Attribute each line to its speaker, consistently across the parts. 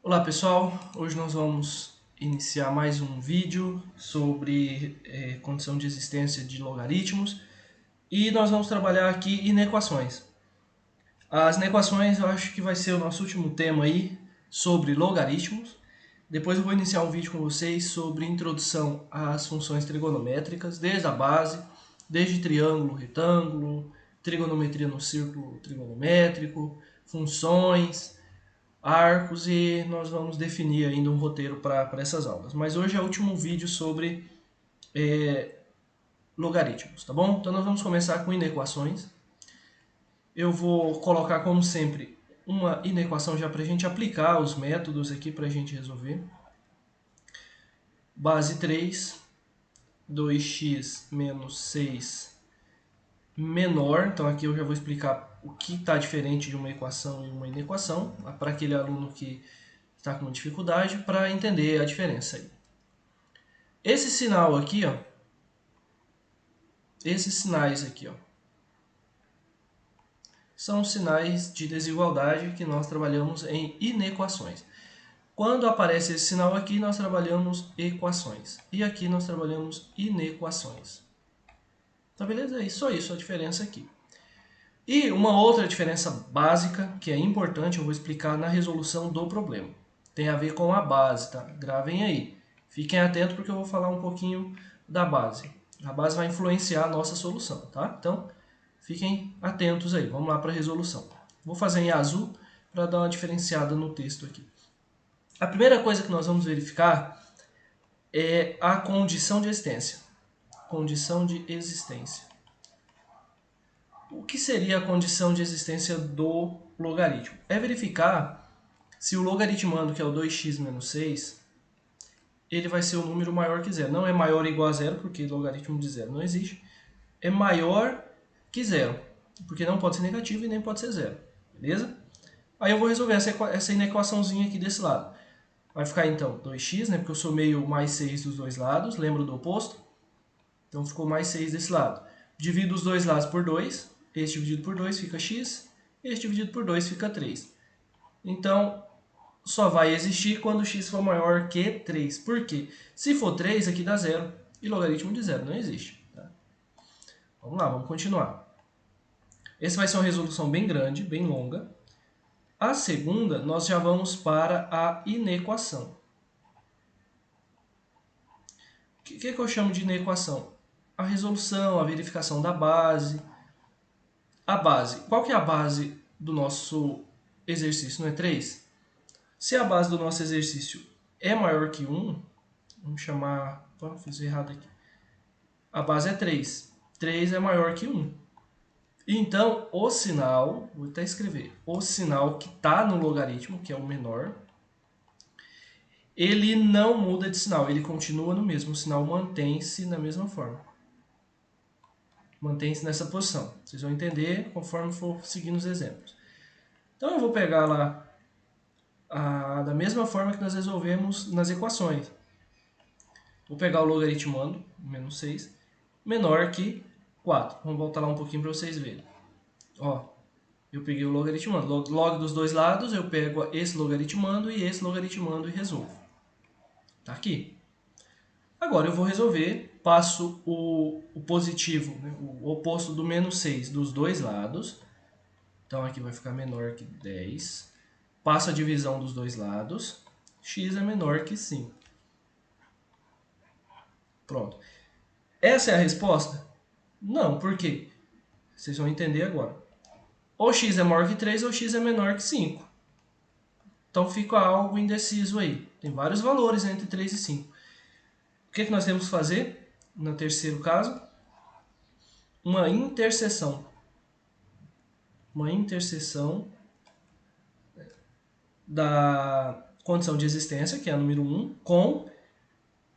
Speaker 1: Olá pessoal, hoje nós vamos iniciar mais um vídeo sobre condição de existência de logaritmos e nós vamos trabalhar aqui inequações. As inequações eu acho que vai ser o nosso último tema aí sobre logaritmos. Depois eu vou iniciar um vídeo com vocês sobre introdução às funções trigonométricas, desde a base, desde triângulo, retângulo, trigonometria no círculo trigonométrico, funções, arcos e nós vamos definir ainda um roteiro para essas aulas. Mas hoje é o último vídeo sobre logaritmos, tá bom? Então nós vamos começar com inequações. Eu vou colocar, como sempre, uma inequação já para a gente aplicar os métodos aqui para a gente resolver. Base 3, 2x menos 6 menor. Então aqui eu já vou explicar o que está diferente de uma equação e uma inequação, para aquele aluno que está com dificuldade, para entender a diferença aí. Esse sinal aqui, ó, esses sinais aqui, ó, são sinais de desigualdade que nós trabalhamos em inequações. Quando aparece esse sinal aqui, nós trabalhamos equações. E aqui nós trabalhamos inequações. Tá beleza? É só isso a diferença aqui. E uma outra diferença básica, que é importante, eu vou explicar na resolução do problema. Tem a ver com a base, tá? Gravem aí. Fiquem atentos porque eu vou falar um pouquinho da base. A base vai influenciar a nossa solução, tá? Então, fiquem atentos aí. Vamos lá para a resolução. Vou fazer em azul para dar uma diferenciada no texto aqui. A primeira coisa que nós vamos verificar é a condição de existência. Condição de existência. O que seria a condição de existência do logaritmo? É verificar se o logaritmando, que é o 2x menos 6, ele vai ser um número maior que zero. Não é maior ou igual a zero, porque logaritmo de zero não existe. É maior que zero, porque não pode ser negativo e nem pode ser zero. Beleza? Aí eu vou resolver essa inequaçãozinha aqui desse lado. Vai ficar então 2x, né, porque eu somei o mais 6 dos dois lados, lembra do oposto? Então ficou mais 6 desse lado. Divido os dois lados por 2, esse dividido por 2 fica x, esse dividido por 2 fica 3. Então, só vai existir quando x for maior que 3. Por quê? Se for 3, aqui dá zero, e logaritmo de zero não existe. Tá? Vamos lá, vamos continuar. Essa vai ser uma resolução bem grande, bem longa. A segunda, nós já vamos para a inequação. O que eu chamo de inequação? A resolução, a verificação da base. A base. Qual que é a base do nosso exercício? Não é 3? Se a base do nosso exercício é maior que 1, vamos chamar... Opa, fiz errado aqui. A base é 3. 3 é maior que 1. Então, o sinal, vou até escrever, o sinal que está no logaritmo, que é o menor, ele não muda de sinal, ele continua no mesmo, o sinal mantém-se na mesma forma. Mantém-se nessa posição. Vocês vão entender conforme for seguindo os exemplos. Então eu vou pegar lá da mesma forma que nós resolvemos nas equações. Vou pegar o logaritmando, menos 6, menor que 4. Vamos voltar lá um pouquinho para vocês verem. Ó, eu peguei o logaritmando. Log dos dois lados, eu pego esse logaritmando e esse logaritmando e resolvo. Tá aqui. Agora eu vou resolver, passo o positivo, né, o oposto do menos 6 dos dois lados. Então aqui vai ficar menor que 10. Passo a divisão dos dois lados. X é menor que 5. Pronto. Essa é a resposta? Não, por quê? Vocês vão entender agora. Ou x é maior que 3 ou x é menor que 5. Então fica algo indeciso aí. Tem vários valores entre 3 e 5. O que nós temos que fazer? No terceiro caso, uma interseção. Uma interseção da condição de existência, que é a número 1, com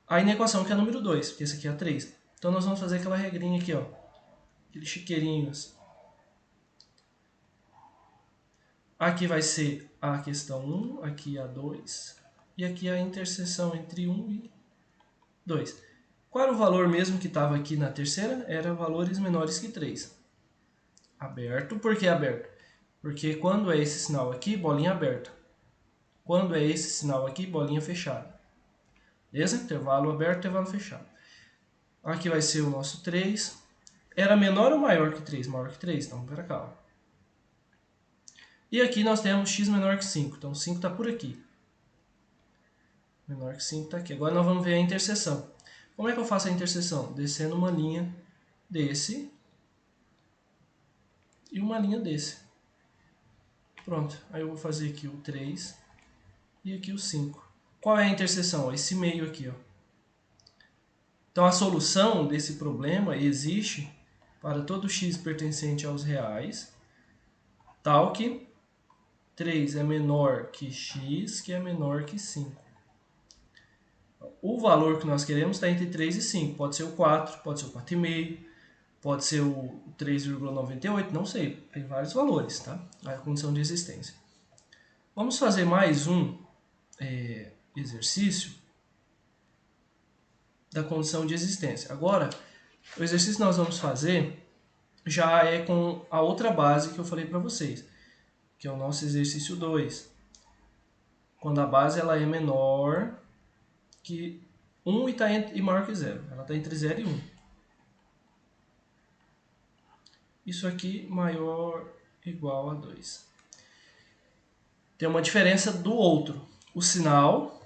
Speaker 1: a inequação, que é a número 2, porque essa aqui é a 3. Então nós vamos fazer aquela regrinha aqui, ó. Aqueles chiqueirinhos. Aqui vai ser a questão 1, aqui a 2, e aqui a interseção entre 1 e 2. Qual era o valor mesmo que estava aqui na terceira? Era valores menores que 3. Aberto. Por que aberto? Porque quando é esse sinal aqui, bolinha aberta. Quando é esse sinal aqui, bolinha fechada. Beleza? Intervalo aberto, intervalo fechado. Aqui vai ser o nosso 3. Era menor ou maior que 3? Maior que 3, então para cá. Ó. E aqui nós temos x menor que 5, então 5 está por aqui. Menor que 5 está aqui. Agora nós vamos ver a interseção. Como é que eu faço a interseção? Descendo uma linha desse e uma linha desse. Pronto, aí eu vou fazer aqui o 3 e aqui o 5. Qual é a interseção? Esse meio aqui, ó. Então a solução desse problema existe para todo x pertencente aos reais, tal que 3 é menor que x, que é menor que 5. O valor que nós queremos está entre 3 e 5. Pode ser o 4, pode ser o 4,5, pode ser o 3,98, não sei. Tem vários valores, tá? A condição de existência. Vamos fazer mais um exercício da condição de existência. Agora, o exercício que nós vamos fazer já é com a outra base que eu falei para vocês, que é o nosso exercício 2. Quando a base ela é menor que 1 e maior que 0. Ela está entre 0 e 1. Isso aqui maior ou igual a 2. Tem uma diferença do outro. O sinal,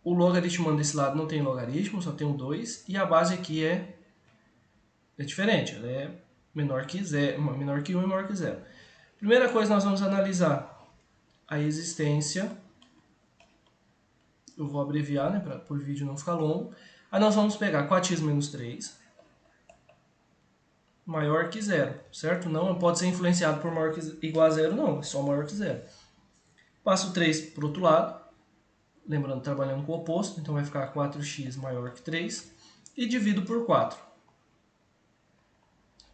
Speaker 1: o logaritmando desse lado não tem logaritmo, só tem um 2. E a base aqui é diferente. Ela é menor que 0, menor que 1 e maior que 0. Primeira coisa, nós vamos analisar a existência. Eu vou abreviar, né, para o vídeo não ficar longo. Aí nós vamos pegar 4x menos 3 maior que 0, certo? Não pode ser influenciado por maior que igual a 0, não. É só maior que 0. Passo 3 para o outro lado. Lembrando, trabalhando com o oposto. Então vai ficar 4x maior que 3. E divido por 4.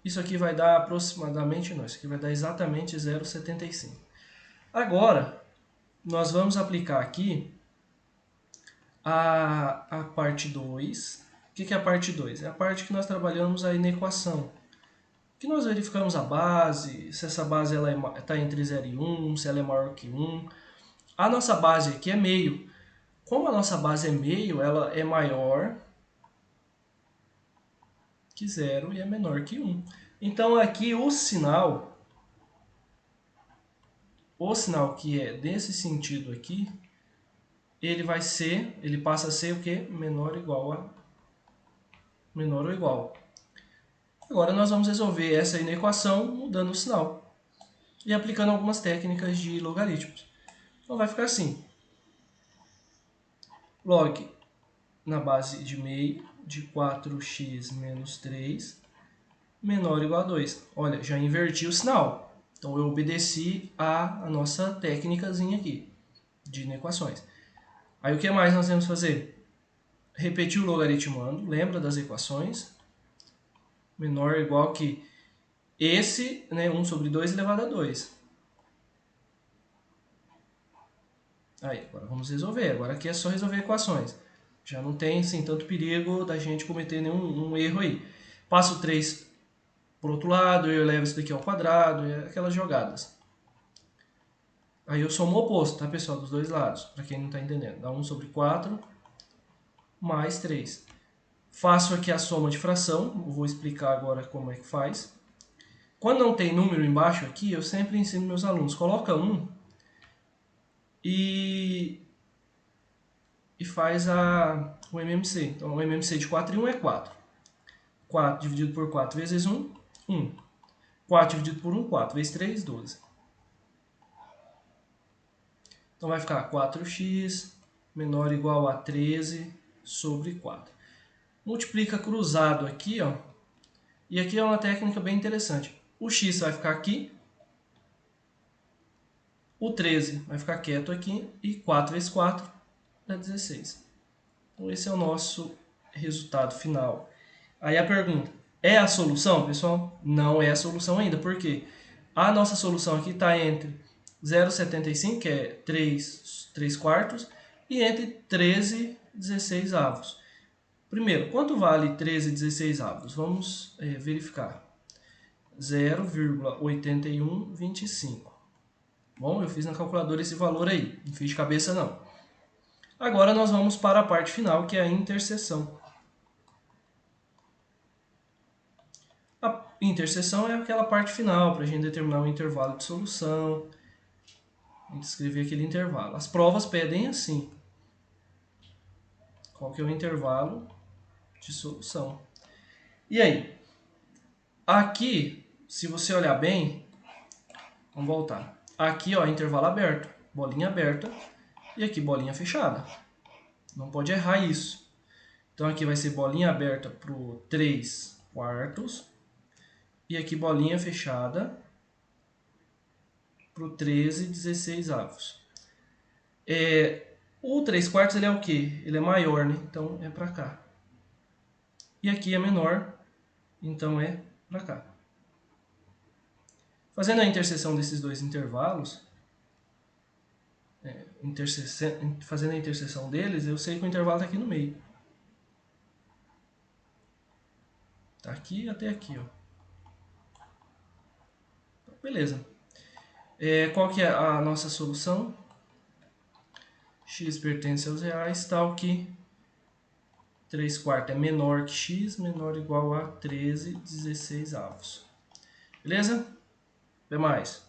Speaker 1: Isso aqui vai dar aproximadamente, não, isso aqui vai dar exatamente 0,75. Agora, nós vamos aplicar aqui a parte 2. O que é a parte 2? É a parte que nós trabalhamos a inequação. Que nós verificamos a base, se essa base está entre 0 e 1, se ela é maior que 1. A nossa base aqui é meio. Como a nossa base é meio, ela é maior que 0 e é menor que 1. Então aqui o sinal que é desse sentido aqui, ele passa a ser o quê? Menor ou igual. Agora nós vamos resolver essa inequação mudando o sinal e aplicando algumas técnicas de logaritmos. Então vai ficar assim. Log na base de meio de 4x menos 3 menor ou igual a 2. Olha, já inverti o sinal. Então eu obedeci a nossa técnicazinha aqui de inequações. Aí o que mais nós temos que fazer? Repetir o logaritmando, lembra das equações? Menor ou igual que esse, né, 1 sobre 2 elevado a 2. Aí, agora vamos resolver. Agora aqui é só resolver equações. Já não tem assim, tanto perigo da gente cometer nenhum erro aí. Passo 3 para o outro lado, eu levo isso daqui ao quadrado, aquelas jogadas. Aí eu somo o oposto, tá, pessoal? Dos dois lados, para quem não está entendendo. Dá 1 sobre 4 mais 3. Faço aqui a soma de fração, eu vou explicar agora como é que faz. Quando não tem número embaixo aqui, eu sempre ensino meus alunos, coloca 1 e faz o MMC. Então o MMC de 4 e 1 é 4. 4 dividido por 4 vezes 1, 1. 4 dividido por 1, 4 vezes 3, 12. Então vai ficar 4x menor ou igual a 13 sobre 4. Multiplica cruzado aqui, ó. E aqui é uma técnica bem interessante. O x vai ficar aqui. O 13 vai ficar quieto aqui. E 4 vezes 4 dá 16. Então esse é o nosso resultado final. Aí a pergunta, é a solução, pessoal? Não é a solução ainda. Por quê? A nossa solução aqui está entre 0,75, que é 3 quartos, e entre 13 e 16 avos. Primeiro, quanto vale 13 e 16 avos? Vamos verificar. 0,8125. Bom, eu fiz na calculadora esse valor aí, não fiz de cabeça não. Agora nós vamos para a parte final, que é a interseção. A interseção é aquela parte final, para a gente determinar o intervalo de solução, a gente escrever aquele intervalo. As provas pedem assim, qual que é o intervalo de solução. E aí, aqui, se você olhar bem, vamos voltar. Aqui, ó, intervalo aberto, bolinha aberta, e aqui bolinha fechada. Não pode errar isso. Então aqui vai ser bolinha aberta para o 3/4 e aqui bolinha fechada para o 13/16. O 3/4 ele é o quê? Ele é maior, né? Então é para cá. E aqui é menor, então é para cá. Fazendo a interseção desses dois intervalos, fazendo a interseção deles, eu sei que o intervalo está aqui no meio. Tá aqui até aqui, ó. Beleza. Qual que é a nossa solução? X pertence aos reais, tal que 3/4 é menor que x, menor ou igual a 13/16. Beleza? Até mais.